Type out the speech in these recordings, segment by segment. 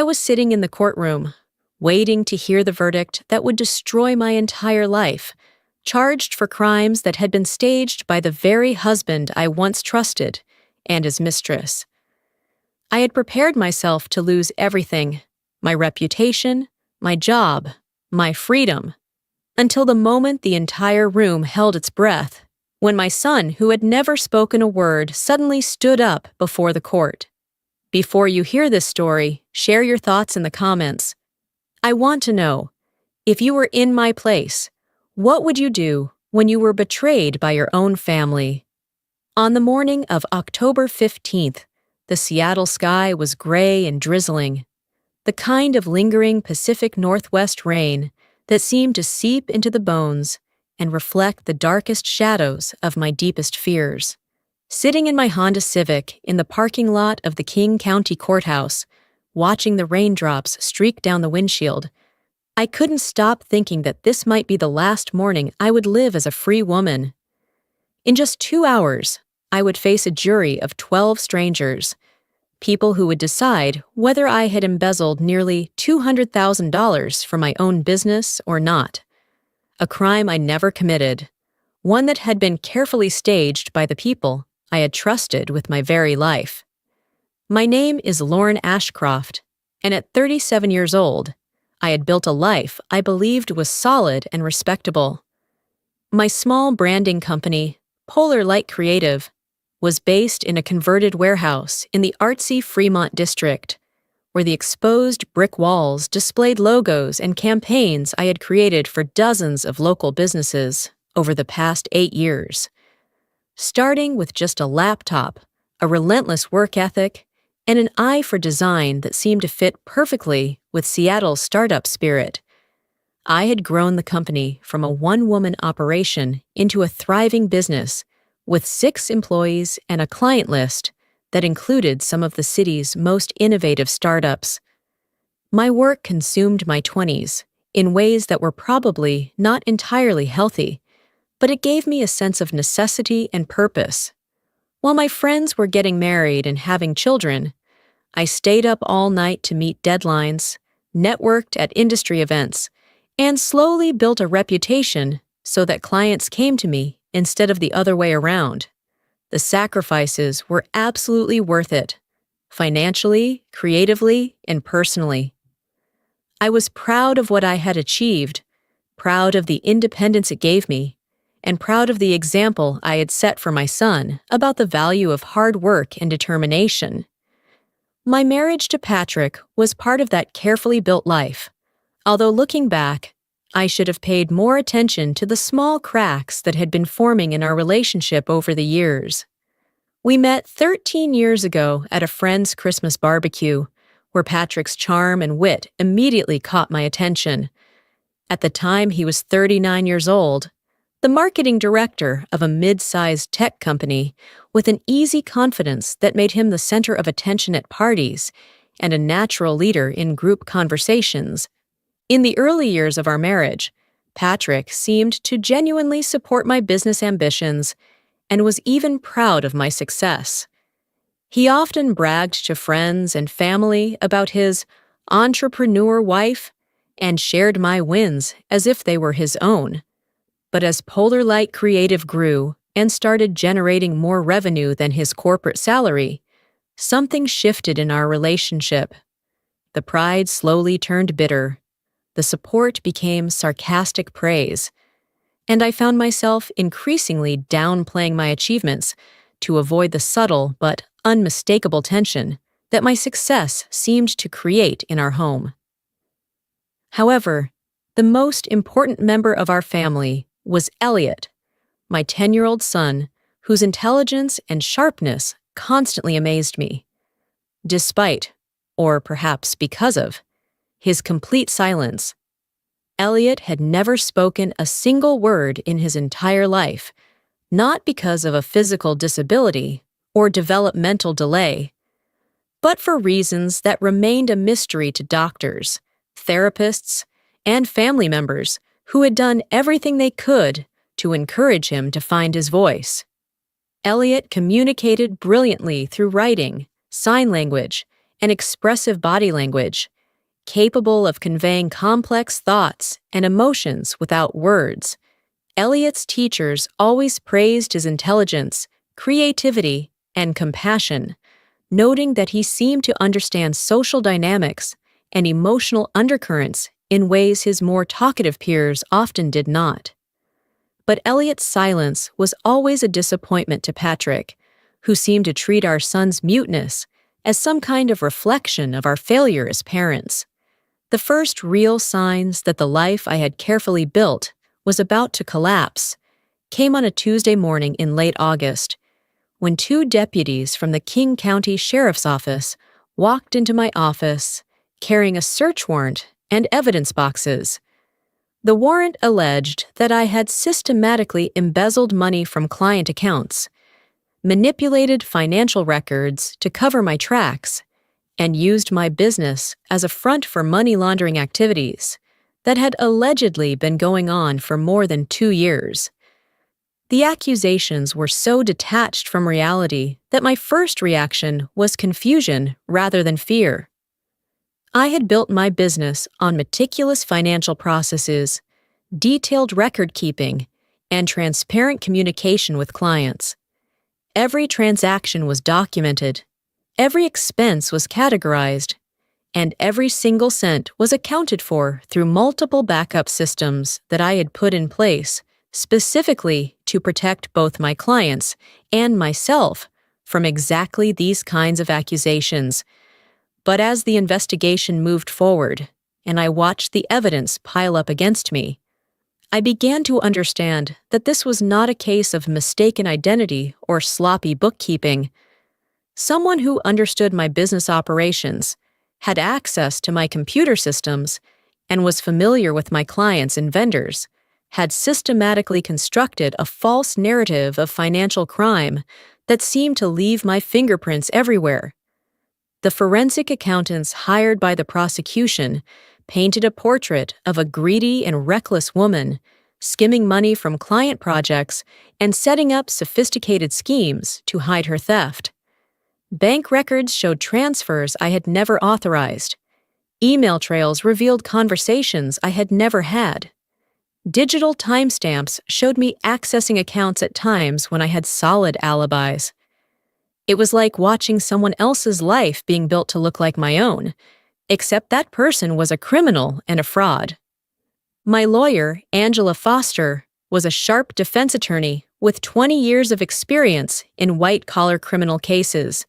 was sitting in the courtroom, waiting to hear the verdict that would destroy my entire life, charged for crimes that had been staged by the very husband I once trusted and his mistress. I had prepared myself to lose everything: my reputation, my job, my freedom, until the moment the entire room held its breath, when my son, who had never spoken a word, suddenly stood up before the court. Before you hear this story, share your thoughts in the comments. I want to know, if you were in my place, what would you do when you were betrayed by your own family? On the morning of October 15th, the Seattle sky was gray and drizzling, the kind of lingering Pacific Northwest rain that seemed to seep into the bones and reflect the darkest shadows of my deepest fears. Sitting in my Honda Civic in the parking lot of the King County Courthouse, watching the raindrops streak down the windshield, I couldn't stop thinking that this might be the last morning I would live as a free woman. In just 2 hours, I would face a jury of 12 strangers, people who would decide whether I had embezzled nearly $200,000 from my own business or not. A crime I never committed, one that had been carefully staged by the people I had trusted with my very life. My name is Lauren Ashcroft, and at 37 years old, I had built a life I believed was solid and respectable. My small branding company, Polar Light Creative, was based in a converted warehouse in the artsy Fremont district, where the exposed brick walls displayed logos and campaigns I had created for dozens of local businesses over the past 8 years. Starting with just a laptop, a relentless work ethic, and an eye for design that seemed to fit perfectly with Seattle's startup spirit, I had grown the company from a one-woman operation into a thriving business with 6 employees and a client list that included some of the city's most innovative startups. My work consumed my 20s in ways that were probably not entirely healthy, but it gave me a sense of necessity and purpose. While my friends were getting married and having children, I stayed up all night to meet deadlines, networked at industry events, and slowly built a reputation so that clients came to me instead of the other way around. The sacrifices were absolutely worth it, financially, creatively, and personally. I was proud of what I had achieved, proud of the independence it gave me, and proud of the example I had set for my son about the value of hard work and determination. My marriage to Patrick was part of that carefully built life, although looking back, I should have paid more attention to the small cracks that had been forming in our relationship over the years. We met 13 years ago at a friend's Christmas barbecue, where Patrick's charm and wit immediately caught my attention. At the time he was 39 years old, the marketing director of a mid-sized tech company with an easy confidence that made him the center of attention at parties and a natural leader in group conversations. In the early years of our marriage, Patrick seemed to genuinely support my business ambitions and was even proud of my success. He often bragged to friends and family about his entrepreneur wife and shared my wins as if they were his own. But as Polar Light Creative grew and started generating more revenue than his corporate salary, something shifted in our relationship. The pride slowly turned bitter. The support became sarcastic praise, and I found myself increasingly downplaying my achievements to avoid the subtle but unmistakable tension that my success seemed to create in our home. However, the most important member of our family was Elliot, my 10-year-old son, whose intelligence and sharpness constantly amazed me. Despite, or perhaps because of, his complete silence, Elliot had never spoken a single word in his entire life, not because of a physical disability or developmental delay, but for reasons that remained a mystery to doctors, therapists, and family members who had done everything they could to encourage him to find his voice. Elliot communicated brilliantly through writing, sign language, and expressive body language, capable of conveying complex thoughts and emotions without words. Eliot's teachers always praised his intelligence, creativity, and compassion, noting that he seemed to understand social dynamics and emotional undercurrents in ways his more talkative peers often did not. But Eliot's silence was always a disappointment to Patrick, who seemed to treat our son's muteness as some kind of reflection of our failure as parents. The first real signs that the life I had carefully built was about to collapse came on a Tuesday morning in late August, when two deputies from the King County Sheriff's Office walked into my office carrying a search warrant and evidence boxes. The warrant alleged that I had systematically embezzled money from client accounts, manipulated financial records to cover my tracks, and used my business as a front for money laundering activities that had allegedly been going on for more than 2 years. The accusations were so detached from reality that my first reaction was confusion rather than fear. I had built my business on meticulous financial processes, detailed record keeping, and transparent communication with clients. Every transaction was documented, every expense was categorized, and every single cent was accounted for through multiple backup systems that I had put in place specifically to protect both my clients and myself from exactly these kinds of accusations. But as the investigation moved forward, and I watched the evidence pile up against me, I began to understand that this was not a case of mistaken identity or sloppy bookkeeping. Someone who understood my business operations, had access to my computer systems, and was familiar with my clients and vendors, had systematically constructed a false narrative of financial crime that seemed to leave my fingerprints everywhere. The forensic accountants hired by the prosecution painted a portrait of a greedy and reckless woman, skimming money from client projects and setting up sophisticated schemes to hide her theft. Bank records showed transfers I had never authorized. Email trails revealed conversations I had never had. Digital timestamps showed me accessing accounts at times when I had solid alibis. It was like watching someone else's life being built to look like my own, except that person was a criminal and a fraud. My lawyer, Angela Foster, was a sharp defense attorney with 20 years of experience in white-collar criminal cases.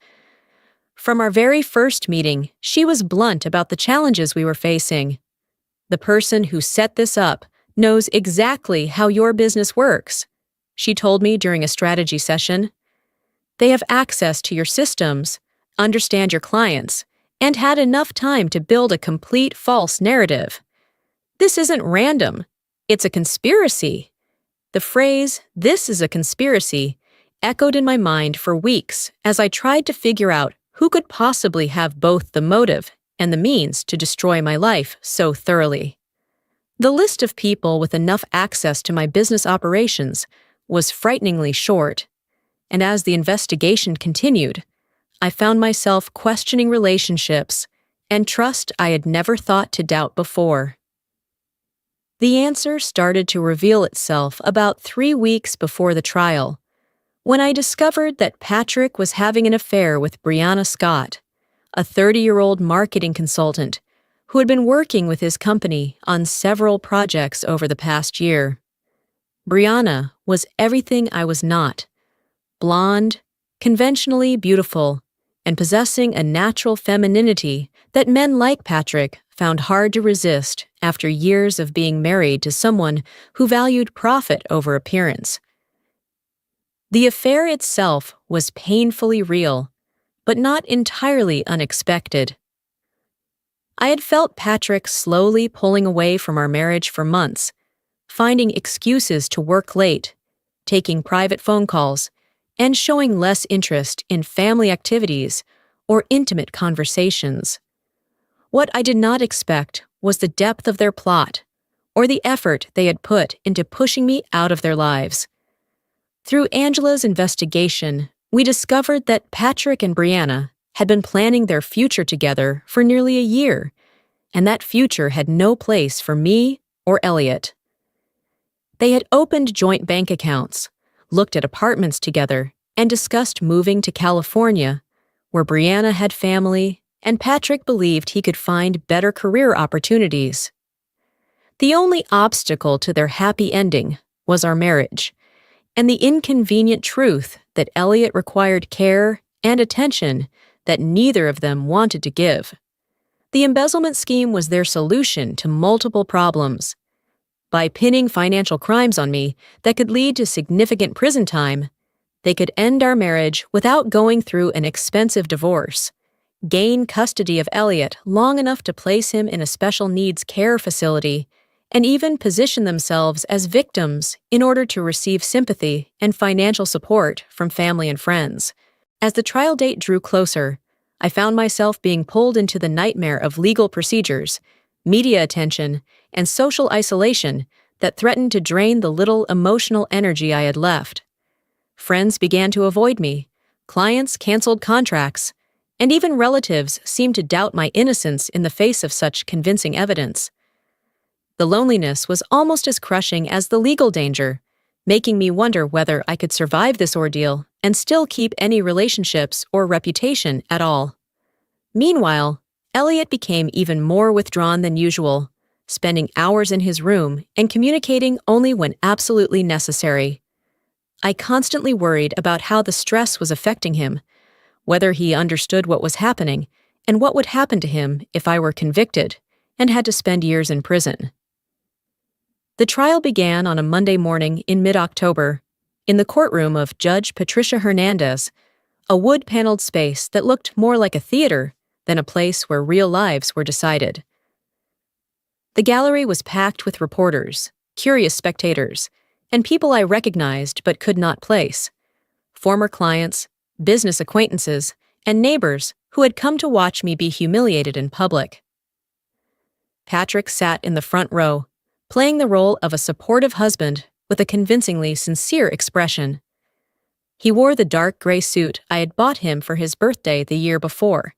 From our very first meeting, she was blunt about the challenges we were facing. The person who set this up knows exactly how your business works, she told me during a strategy session. They have access to your systems, understand your clients, and had enough time to build a complete false narrative. This isn't random. It's a conspiracy. The phrase, "this is a conspiracy," echoed in my mind for weeks as I tried to figure out who could possibly have both the motive and the means to destroy my life so thoroughly. The list of people with enough access to my business operations was frighteningly short, and as the investigation continued, I found myself questioning relationships and trust I had never thought to doubt before. The answer started to reveal itself about 3 weeks before the trial, when I discovered that Patrick was having an affair with Brianna Scott, a 30-year-old marketing consultant who had been working with his company on several projects over the past year. Brianna was everything I was not: blonde, conventionally beautiful, and possessing a natural femininity that men like Patrick found hard to resist after years of being married to someone who valued profit over appearance. The affair itself was painfully real, but not entirely unexpected. I had felt Patrick slowly pulling away from our marriage for months, finding excuses to work late, taking private phone calls, and showing less interest in family activities or intimate conversations. What I did not expect was the depth of their plot or the effort they had put into pushing me out of their lives. Through Angela's investigation, we discovered that Patrick and Brianna had been planning their future together for nearly a year, and that future had no place for me or Elliot. They had opened joint bank accounts, looked at apartments together, and discussed moving to California, where Brianna had family and Patrick believed he could find better career opportunities. The only obstacle to their happy ending was our marriage, and the inconvenient truth that Elliot required care and attention that neither of them wanted to give. The embezzlement scheme was their solution to multiple problems. By pinning financial crimes on me that could lead to significant prison time, they could end our marriage without going through an expensive divorce, gain custody of Elliot long enough to place him in a special needs care facility, and even position themselves as victims in order to receive sympathy and financial support from family and friends. As the trial date drew closer, I found myself being pulled into the nightmare of legal procedures, media attention, and social isolation that threatened to drain the little emotional energy I had left. Friends began to avoid me, clients canceled contracts, and even relatives seemed to doubt my innocence in the face of such convincing evidence. The loneliness was almost as crushing as the legal danger, making me wonder whether I could survive this ordeal and still keep any relationships or reputation at all. Meanwhile, Elliot became even more withdrawn than usual, spending hours in his room and communicating only when absolutely necessary. I constantly worried about how the stress was affecting him, whether he understood what was happening, and what would happen to him if I were convicted and had to spend years in prison. The trial began on a Monday morning in mid-October, in the courtroom of Judge Patricia Hernandez, a wood-paneled space that looked more like a theater than a place where real lives were decided. The gallery was packed with reporters, curious spectators, and people I recognized but could not place, former clients, business acquaintances, and neighbors who had come to watch me be humiliated in public. Patrick sat in the front row, playing the role of a supportive husband with a convincingly sincere expression. He wore the dark gray suit I had bought him for his birthday the year before,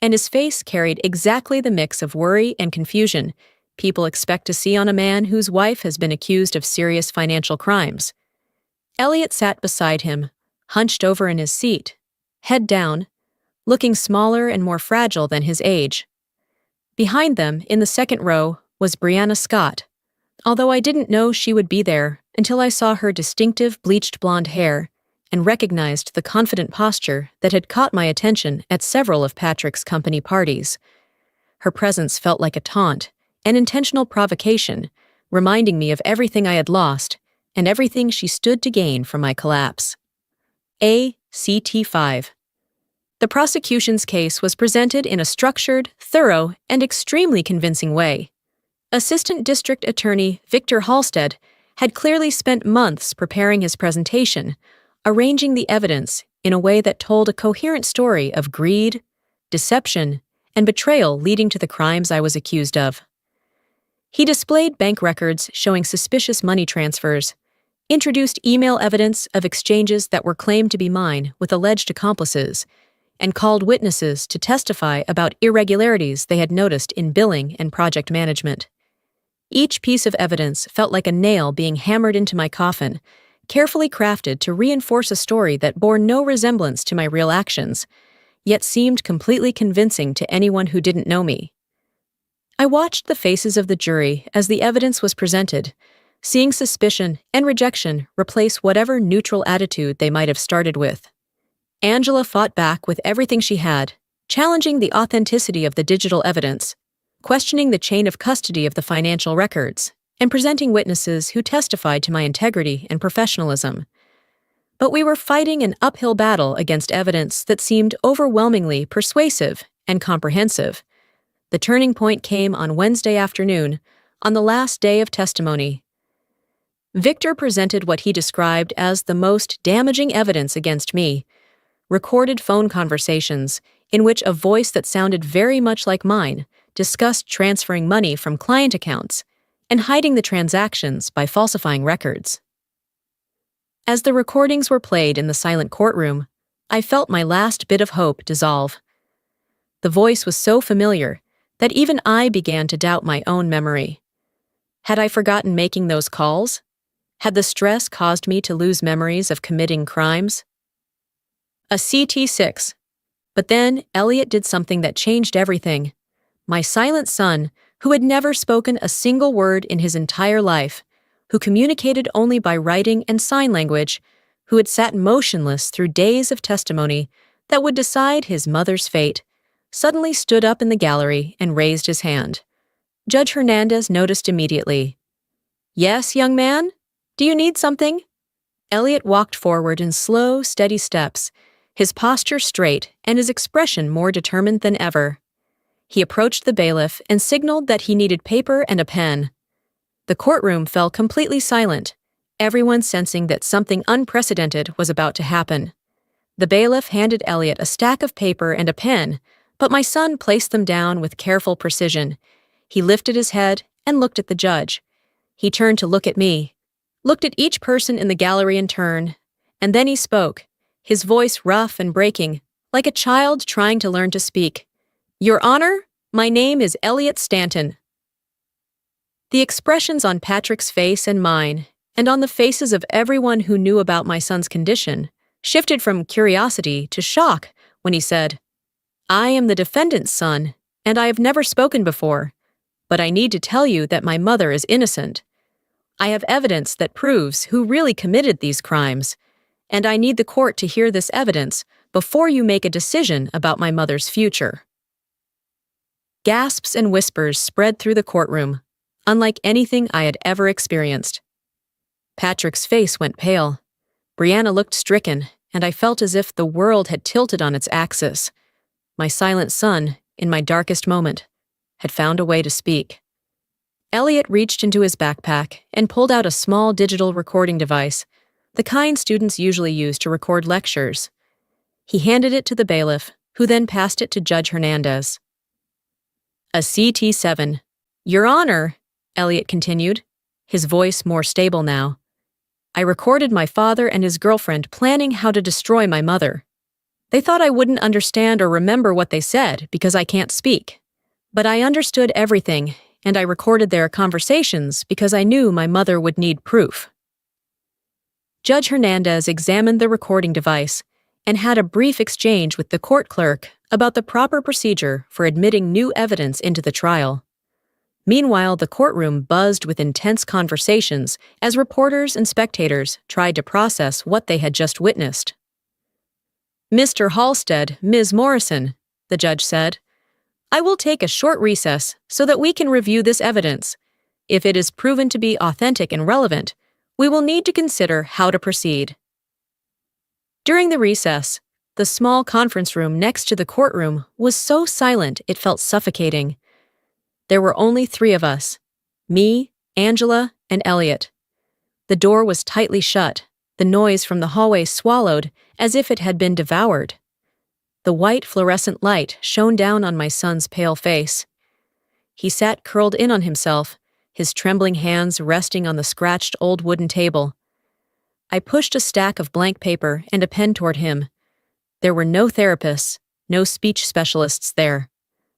and his face carried exactly the mix of worry and confusion people expect to see on a man whose wife has been accused of serious financial crimes. Elliot sat beside him, hunched over in his seat, head down, looking smaller and more fragile than his age. Behind them, in the second row, was Brianna Scott, although I didn't know she would be there until I saw her distinctive bleached blonde hair and recognized the confident posture that had caught my attention at several of Patrick's company parties. Her presence felt like a taunt, an intentional provocation, reminding me of everything I had lost and everything she stood to gain from my collapse. ACT5. The prosecution's case was presented in a structured, thorough, and extremely convincing way. Assistant District Attorney Victor Halstead had clearly spent months preparing his presentation, arranging the evidence in a way that told a coherent story of greed, deception, and betrayal leading to the crimes I was accused of. He displayed bank records showing suspicious money transfers, introduced email evidence of exchanges that were claimed to be mine with alleged accomplices, and called witnesses to testify about irregularities they had noticed in billing and project management. Each piece of evidence felt like a nail being hammered into my coffin, carefully crafted to reinforce a story that bore no resemblance to my real actions, yet seemed completely convincing to anyone who didn't know me. I watched the faces of the jury as the evidence was presented, seeing suspicion and rejection replace whatever neutral attitude they might have started with. Angela fought back with everything she had, challenging the authenticity of the digital evidence, questioning the chain of custody of the financial records, and presenting witnesses who testified to my integrity and professionalism. But we were fighting an uphill battle against evidence that seemed overwhelmingly persuasive and comprehensive. The turning point came on Wednesday afternoon, on the last day of testimony. Victor presented what he described as the most damaging evidence against me: recorded phone conversations in which a voice that sounded very much like mine discussed transferring money from client accounts and hiding the transactions by falsifying records. As the recordings were played in the silent courtroom, I felt my last bit of hope dissolve. The voice was so familiar that even I began to doubt my own memory. Had I forgotten making those calls? Had the stress caused me to lose memories of committing crimes? A CT6. But then Elliot did something that changed everything. My silent son, who had never spoken a single word in his entire life, who communicated only by writing and sign language, who had sat motionless through days of testimony that would decide his mother's fate, suddenly stood up in the gallery and raised his hand. Judge Hernandez noticed immediately. "Yes, young man? Do you need something?" Elliot walked forward in slow, steady steps, his posture straight and his expression more determined than ever. He approached the bailiff and signaled that he needed paper and a pen. The courtroom fell completely silent, everyone sensing that something unprecedented was about to happen. The bailiff handed Elliot a stack of paper and a pen, but my son placed them down with careful precision. He lifted his head and looked at the judge. He turned to look at me, looked at each person in the gallery in turn, and then he spoke, his voice rough and breaking, like a child trying to learn to speak. "Your Honor, my name is Elliot Stanton." The expressions on Patrick's face and mine, and on the faces of everyone who knew about my son's condition, shifted from curiosity to shock when he said, "I am the defendant's son, and I have never spoken before, but I need to tell you that my mother is innocent. I have evidence that proves who really committed these crimes, and I need the court to hear this evidence before you make a decision about my mother's future." Gasps and whispers spread through the courtroom, unlike anything I had ever experienced. Patrick's face went pale. Brianna looked stricken, and I felt as if the world had tilted on its axis. My silent son, in my darkest moment, had found a way to speak. Elliot reached into his backpack and pulled out a small digital recording device, the kind students usually use to record lectures. He handed it to the bailiff, who then passed it to Judge Hernandez. A CT7. "Your Honor," Elliot continued, his voice more stable now. "I recorded my father and his girlfriend planning how to destroy my mother. They thought I wouldn't understand or remember what they said because I can't speak. But I understood everything, and I recorded their conversations because I knew my mother would need proof." Judge Hernandez examined the recording device and had a brief exchange with the court clerk about the proper procedure for admitting new evidence into the trial. Meanwhile, the courtroom buzzed with intense conversations as reporters and spectators tried to process what they had just witnessed. "Mr. Halstead, Ms. Morrison," the judge said, "I will take a short recess so that we can review this evidence. If it is proven to be authentic and relevant, we will need to consider how to proceed." During the recess, the small conference room next to the courtroom was so silent it felt suffocating. There were only 3 of us, me, Angela, and Elliot. The door was tightly shut, the noise from the hallway swallowed as if it had been devoured. The white fluorescent light shone down on my son's pale face. He sat curled in on himself, his trembling hands resting on the scratched old wooden table. I pushed a stack of blank paper and a pen toward him. There were no therapists, no speech specialists there.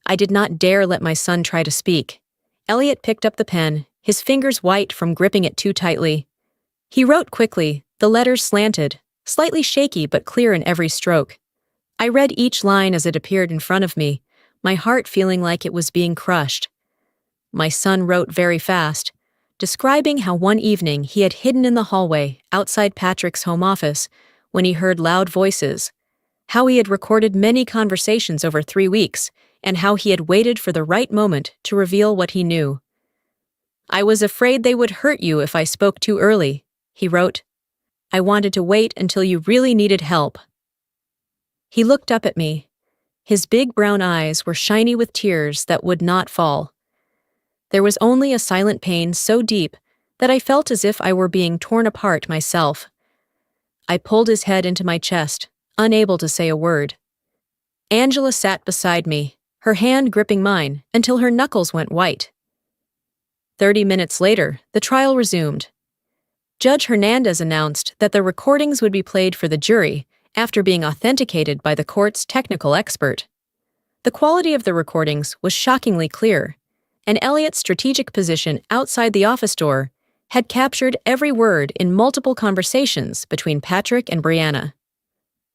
I did not dare let my son try to speak. Elliot picked up the pen, his fingers white from gripping it too tightly. He wrote quickly, the letters slanted, slightly shaky but clear in every stroke. I read each line as it appeared in front of me, my heart feeling like it was being crushed. My son wrote very fast, describing how one evening he had hidden in the hallway outside Patrick's home office when he heard loud voices, how he had recorded many conversations over 3 weeks, and how he had waited for the right moment to reveal what he knew. "I was afraid they would hurt you if I spoke too early," he wrote. "I wanted to wait until you really needed help." He looked up at me. His big brown eyes were shiny with tears that would not fall. There was only a silent pain so deep that I felt as if I were being torn apart myself. I pulled his head into my chest, unable to say a word. Angela sat beside me, her hand gripping mine until her knuckles went white. 30 minutes later, the trial resumed. Judge Hernandez announced that the recordings would be played for the jury after being authenticated by the court's technical expert. The quality of the recordings was shockingly clear, and Elliot's strategic position outside the office door had captured every word in multiple conversations between Patrick and Brianna.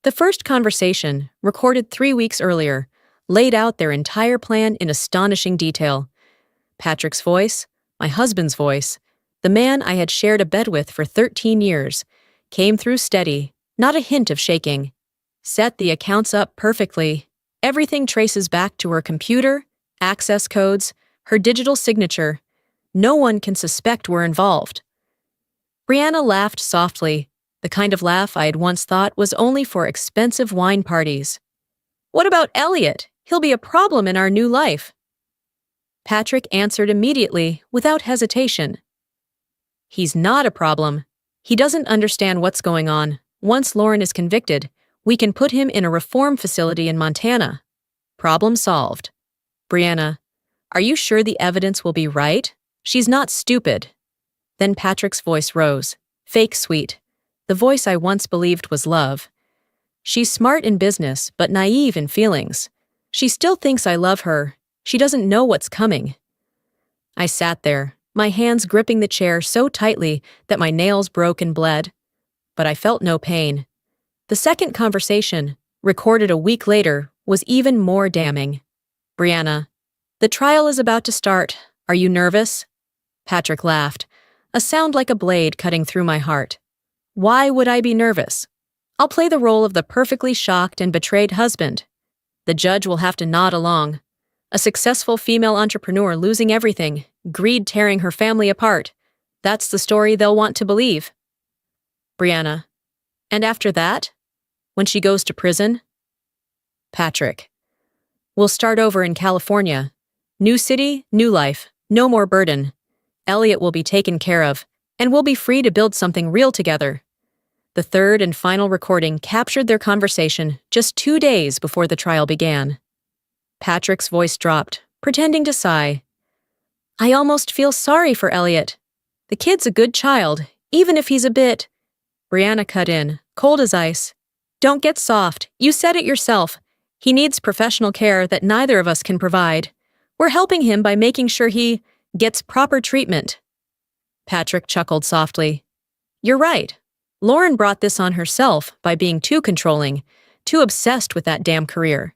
The first conversation, recorded 3 weeks earlier, laid out their entire plan in astonishing detail. Patrick's voice, my husband's voice, the man I had shared a bed with for 13 years, came through steady, not a hint of shaking. Set the accounts up perfectly. Everything traces back to her computer, access codes, her digital signature. No one can suspect we're involved. Brianna laughed softly, the kind of laugh I had once thought was only for expensive wine parties. What about Elliot? He'll be a problem in our new life. Patrick answered immediately, without hesitation. He's not a problem. He doesn't understand what's going on. Once Lauren is convicted, we can put him in a reform facility in Montana. Problem solved. Brianna, are you sure the evidence will be right? She's not stupid. Then Patrick's voice rose, fake sweet, the voice I once believed was love. She's smart in business, but naive in feelings. She still thinks I love her. She doesn't know what's coming. I sat there, my hands gripping the chair so tightly that my nails broke and bled. But I felt no pain. The second conversation, recorded a week later, was even more damning. Brianna, the trial is about to start. Are you nervous? Patrick laughed, a sound like a blade cutting through my heart. Why would I be nervous? I'll play the role of the perfectly shocked and betrayed husband. The judge will have to nod along. A successful female entrepreneur losing everything, greed tearing her family apart. That's the story they'll want to believe. Brianna, and after that? When she goes to prison? Patrick, we'll start over in California. New city, new life, no more burden. Elliot will be taken care of, and we'll be free to build something real together. The third and final recording captured their conversation just 2 days before the trial began. Patrick's voice dropped, pretending to sigh. I almost feel sorry for Elliot. The kid's a good child, even if he's a bit... Brianna cut in, cold as ice. Don't get soft. You said it yourself. He needs professional care that neither of us can provide. We're helping him by making sure he gets proper treatment. Patrick chuckled softly. You're right. Lauren brought this on herself by being too controlling, too obsessed with that damn career.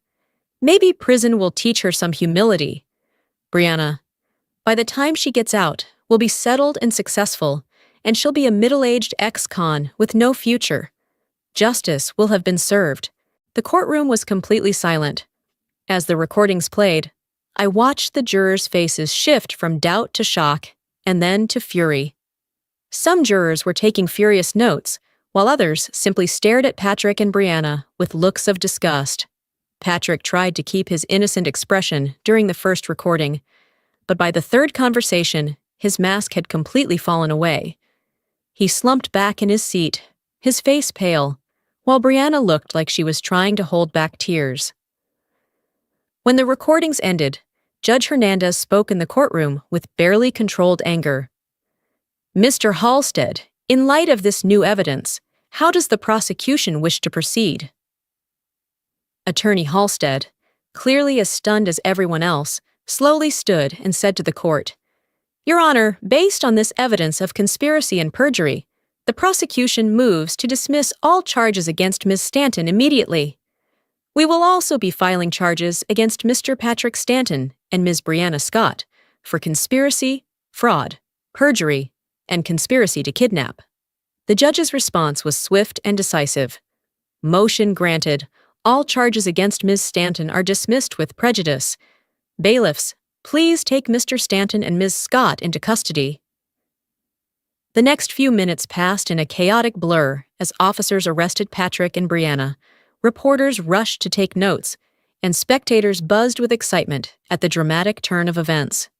Maybe prison will teach her some humility. Brianna, by the time she gets out, we'll be settled and successful, and she'll be a middle-aged ex-con with no future. Justice will have been served. The courtroom was completely silent. As the recordings played, I watched the jurors' faces shift from doubt to shock, and then to fury. Some jurors were taking furious notes, while others simply stared at Patrick and Brianna with looks of disgust. Patrick tried to keep his innocent expression during the first recording, but by the third conversation, his mask had completely fallen away. He slumped back in his seat, his face pale, while Brianna looked like she was trying to hold back tears. When the recordings ended, Judge Hernandez spoke in the courtroom with barely controlled anger. Mr. Halstead, in light of this new evidence, how does the prosecution wish to proceed? Attorney Halstead, clearly as stunned as everyone else, slowly stood and said to the court, Your Honor, based on this evidence of conspiracy and perjury, the prosecution moves to dismiss all charges against Ms. Stanton immediately. We will also be filing charges against Mr. Patrick Stanton and Ms. Brianna Scott for conspiracy, fraud, perjury, and conspiracy to kidnap. The judge's response was swift and decisive. Motion granted. All charges against Ms. Stanton are dismissed with prejudice. Bailiffs, please take Mr. Stanton and Ms. Scott into custody. The next few minutes passed in a chaotic blur as officers arrested Patrick and Brianna, reporters rushed to take notes, and spectators buzzed with excitement at the dramatic turn of events.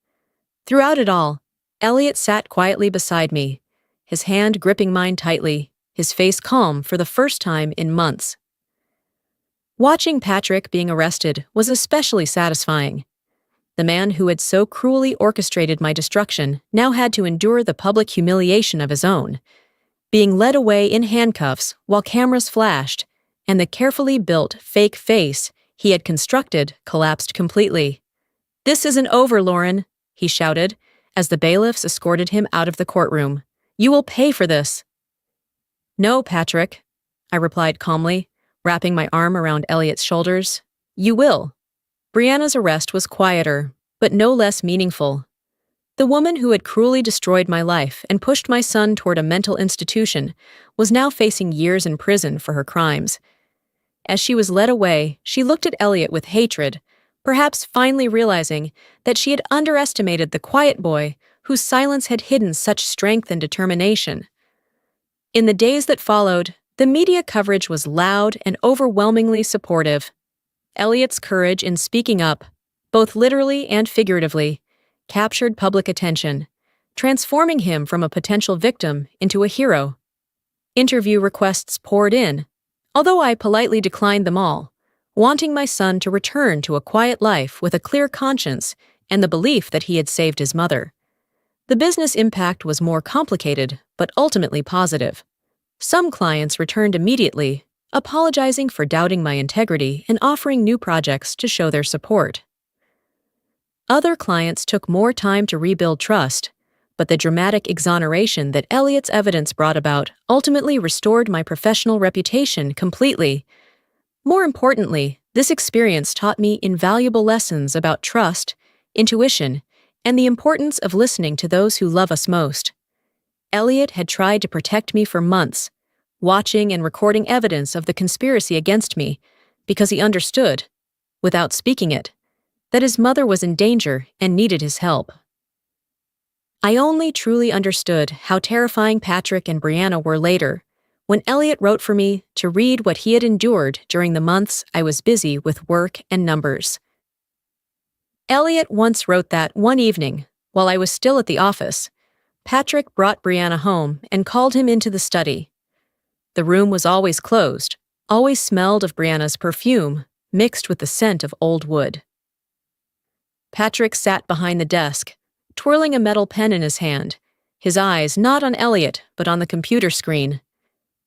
Throughout it all, Elliot sat quietly beside me, his hand gripping mine tightly, his face calm for the first time in months. Watching Patrick being arrested was especially satisfying. The man who had so cruelly orchestrated my destruction now had to endure the public humiliation of his own, being led away in handcuffs while cameras flashed, and the carefully built fake face he had constructed collapsed completely. "This isn't over, Lauren," he shouted, as the bailiffs escorted him out of the courtroom. "You will pay for this." "No, Patrick," I replied calmly, wrapping my arm around Elliot's shoulders. "You will." Brianna's arrest was quieter, but no less meaningful. The woman who had cruelly destroyed my life and pushed my son toward a mental institution was now facing years in prison for her crimes. As she was led away, she looked at Elliot with hatred, perhaps finally realizing that she had underestimated the quiet boy whose silence had hidden such strength and determination. In the days that followed, the media coverage was loud and overwhelmingly supportive. Elliot's courage in speaking up, both literally and figuratively, captured public attention, transforming him from a potential victim into a hero. Interview requests poured in, although I politely declined them all, wanting my son to return to a quiet life with a clear conscience and the belief that he had saved his mother. The business impact was more complicated, but ultimately positive. Some clients returned immediately, apologizing for doubting my integrity and offering new projects to show their support. Other clients took more time to rebuild trust, but the dramatic exoneration that Elliot's evidence brought about ultimately restored my professional reputation completely. More importantly, this experience taught me invaluable lessons about trust, intuition, and the importance of listening to those who love us most. Elliot had tried to protect me for months, watching and recording evidence of the conspiracy against me, because he understood, without speaking it, that his mother was in danger and needed his help. I only truly understood how terrifying Patrick and Brianna were later, when Elliot wrote for me to read what he had endured during the months I was busy with work and numbers. Elliot once wrote that one evening, while I was still at the office, Patrick brought Brianna home and called him into the study. The room was always closed, always smelled of Brianna's perfume, mixed with the scent of old wood. Patrick sat behind the desk, twirling a metal pen in his hand, his eyes not on Elliot but on the computer screen.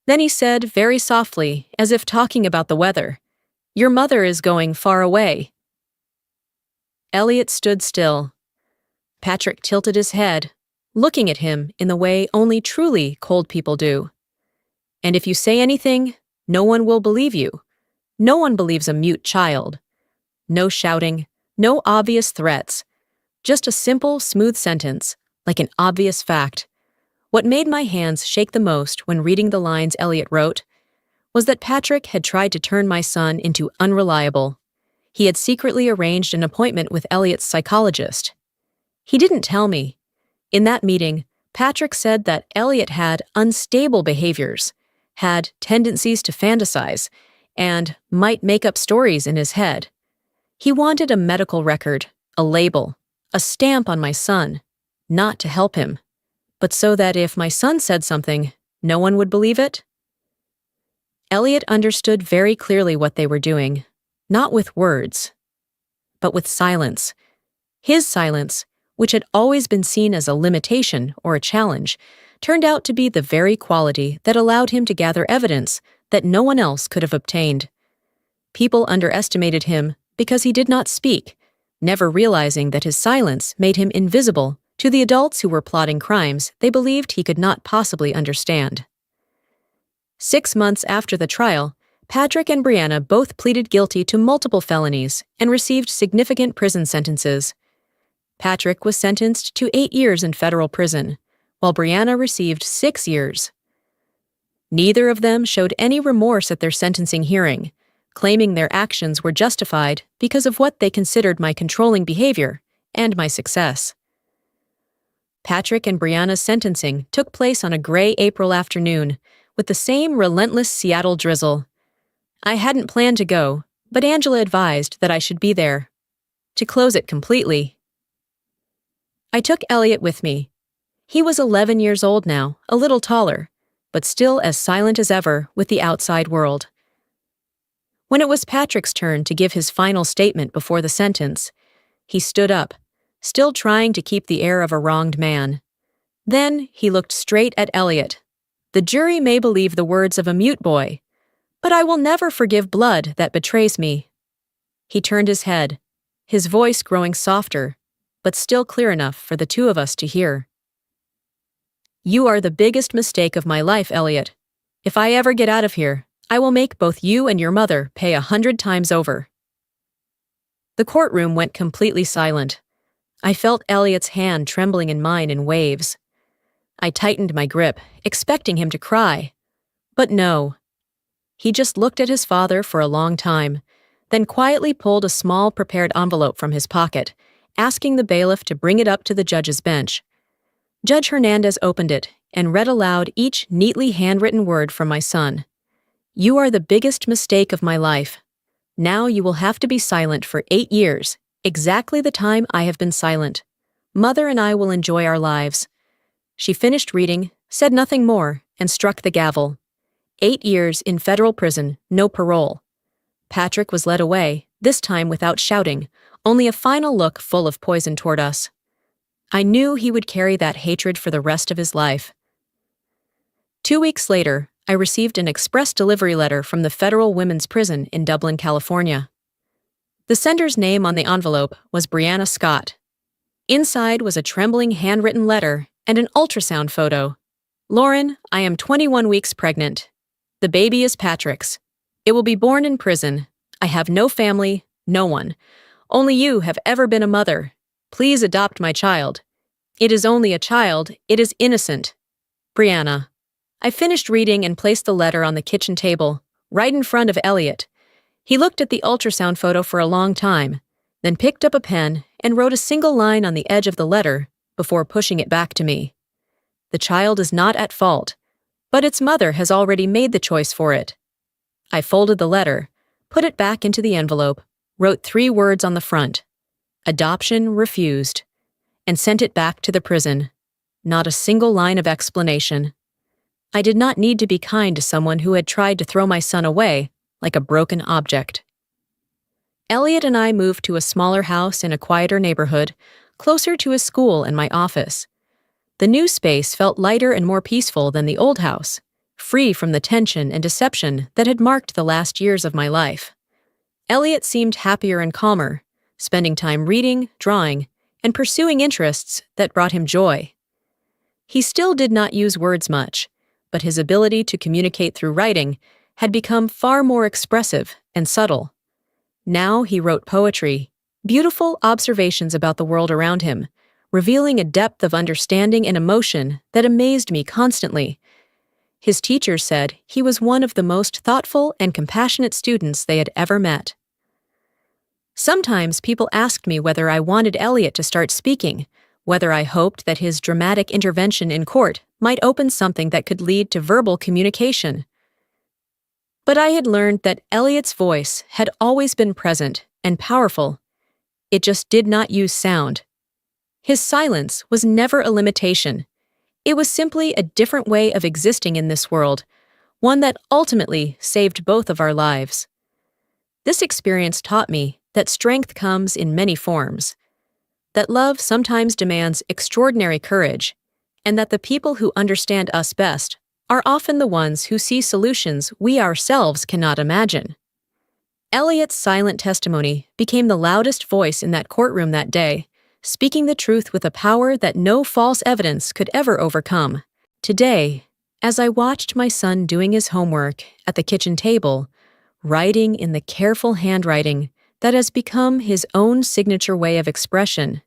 Then he said very softly, as if talking about the weather, "Your mother is going far away." Elliot stood still. Patrick tilted his head, looking at him in the way only truly cold people do. "And if you say anything, no one will believe you. No one believes a mute child. No shouting, no obvious threats. Just a simple, smooth sentence, like an obvious fact." What made my hands shake the most when reading the lines Elliot wrote was that Patrick had tried to turn my son into unreliable. He had secretly arranged an appointment with Elliot's psychologist. He didn't tell me. In that meeting, Patrick said that Elliot had unstable behaviors, had tendencies to fantasize, and might make up stories in his head. He wanted a medical record, a label, a stamp on my son, not to help him, but so that if my son said something, no one would believe it. Elliot understood very clearly what they were doing, not with words, but with silence. His silence, which had always been seen as a limitation or a challenge, turned out to be the very quality that allowed him to gather evidence that no one else could have obtained. People underestimated him because he did not speak, never realizing that his silence made him invisible to the adults who were plotting crimes they believed he could not possibly understand. 6 months after the trial, Patrick and Brianna both pleaded guilty to multiple felonies and received significant prison sentences. Patrick was sentenced to 8 years in federal prison, while Brianna received 6 years. Neither of them showed any remorse at their sentencing hearing, claiming their actions were justified because of what they considered my controlling behavior and my success. Patrick and Brianna's sentencing took place on a gray April afternoon, with the same relentless Seattle drizzle. I hadn't planned to go, but Angela advised that I should be there. To close it completely. I took Elliot with me. He was 11 years old now, a little taller, but still as silent as ever with the outside world. When it was Patrick's turn to give his final statement before the sentence, he stood up, still trying to keep the air of a wronged man. Then he looked straight at Elliot. "The jury may believe the words of a mute boy, but I will never forgive blood that betrays me." He turned his head, his voice growing softer, but still clear enough for the two of us to hear. "You are the biggest mistake of my life, Elliot. If I ever get out of here, I will make both you and your mother pay 100 times over." The courtroom went completely silent. I felt Elliot's hand trembling in mine in waves. I tightened my grip, expecting him to cry. But no. He just looked at his father for a long time, then quietly pulled a small prepared envelope from his pocket, asking the bailiff to bring it up to the judge's bench. Judge Hernandez opened it and read aloud each neatly handwritten word from my son. "You are the biggest mistake of my life. Now you will have to be silent for 8 years, exactly the time I have been silent. Mother and I will enjoy our lives." She finished reading, said nothing more, and struck the gavel. 8 years in federal prison, no parole. Patrick was led away, this time without shouting, only a final look full of poison toward us. I knew he would carry that hatred for the rest of his life. 2 weeks later, I received an express delivery letter from the federal women's prison in Dublin, California. The sender's name on the envelope was Brianna Scott. Inside was a trembling handwritten letter and an ultrasound photo. "Lauren, I am 21 weeks pregnant. The baby is Patrick's. It will be born in prison. I have no family, no one. Only you have ever been a mother. Please adopt my child. It is only a child. It is innocent. Brianna." I finished reading and placed the letter on the kitchen table, right in front of Elliot. He looked at the ultrasound photo for a long time, then picked up a pen and wrote a single line on the edge of the letter before pushing it back to me. "The child is not at fault, but its mother has already made the choice for it." I folded the letter, put it back into the envelope, wrote 3 words on the front, "Adoption refused," and sent it back to the prison. Not a single line of explanation. I did not need to be kind to someone who had tried to throw my son away like a broken object. Elliot and I moved to a smaller house in a quieter neighborhood, closer to his school and my office. The new space felt lighter and more peaceful than the old house, free from the tension and deception that had marked the last years of my life. Elliot seemed happier and calmer, spending time reading, drawing, and pursuing interests that brought him joy. He still did not use words much, but his ability to communicate through writing had become far more expressive and subtle. Now he wrote poetry, beautiful observations about the world around him, revealing a depth of understanding and emotion that amazed me constantly. His teachers said he was one of the most thoughtful and compassionate students they had ever met. Sometimes people asked me whether I wanted Elliot to start speaking, whether I hoped that his dramatic intervention in court might open something that could lead to verbal communication. But I had learned that Elliot's voice had always been present and powerful. It just did not use sound. His silence was never a limitation. It was simply a different way of existing in this world, one that ultimately saved both of our lives. This experience taught me that strength comes in many forms, that love sometimes demands extraordinary courage, and that the people who understand us best are often the ones who see solutions we ourselves cannot imagine. Elliot's silent testimony became the loudest voice in that courtroom that day, speaking the truth with a power that no false evidence could ever overcome. Today, as I watched my son doing his homework at the kitchen table, writing in the careful handwriting that has become his own signature way of expression,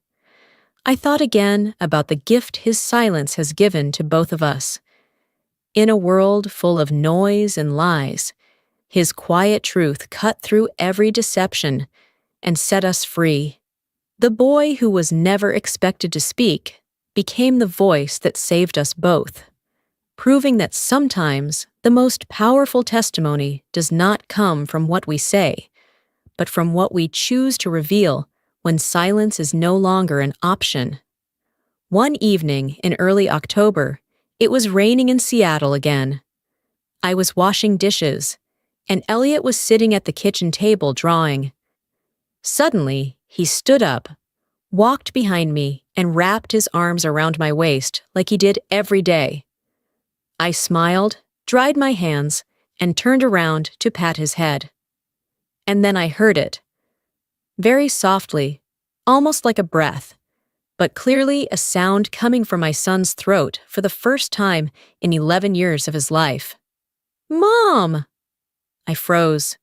I thought again about the gift his silence has given to both of us. In a world full of noise and lies, his quiet truth cut through every deception and set us free. The boy who was never expected to speak became the voice that saved us both, proving that sometimes the most powerful testimony does not come from what we say, but from what we choose to reveal when silence is no longer an option. One evening in early October, it was raining in Seattle again. I was washing dishes, and Elliot was sitting at the kitchen table drawing. Suddenly, he stood up, walked behind me, and wrapped his arms around my waist like he did every day. I smiled, dried my hands, and turned around to pat his head. And then I heard it. very softly, almost like a breath, but clearly a sound coming from my son's throat for the first time in 11 years of his life. "Mom!" I froze.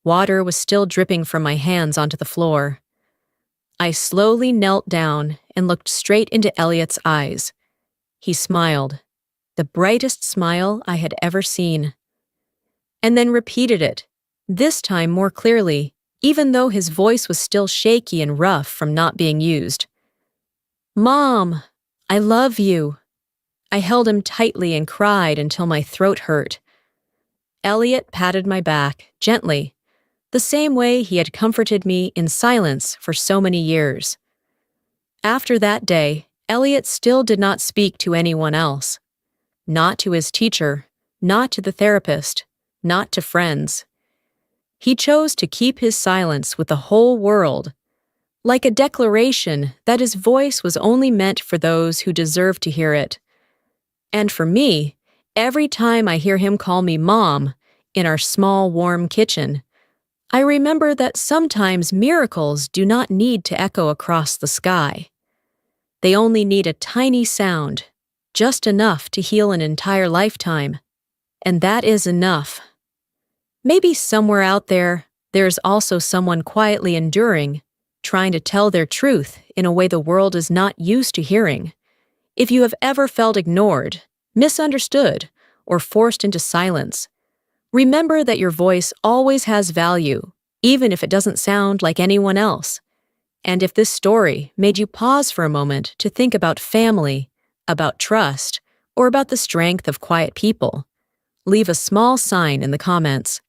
Water was still dripping from my hands onto the floor. I slowly knelt down and looked straight into Elliot's eyes. He smiled, the brightest smile I had ever seen. And then repeated it, this time more clearly, even though his voice was still shaky and rough from not being used. "Mom, I love you." I held him tightly and cried until my throat hurt. Elliot patted my back, gently, the same way he had comforted me in silence for so many years. After that day, Elliot still did not speak to anyone else. Not to his teacher, not to the therapist, not to friends. He chose to keep his silence with the whole world, like a declaration that his voice was only meant for those who deserved to hear it. And for me, every time I hear him call me Mom in our small, warm kitchen, I remember that sometimes miracles do not need to echo across the sky. They only need a tiny sound, just enough to heal an entire lifetime. And that is enough. Maybe somewhere out there, there is also someone quietly enduring, trying to tell their truth in a way the world is not used to hearing. If you have ever felt ignored, misunderstood, or forced into silence, remember that your voice always has value, even if it doesn't sound like anyone else. And if this story made you pause for a moment to think about family, about trust, or about the strength of quiet people, leave a small sign in the comments.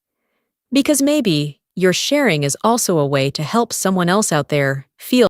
Because maybe your sharing is also a way to help someone else out there feel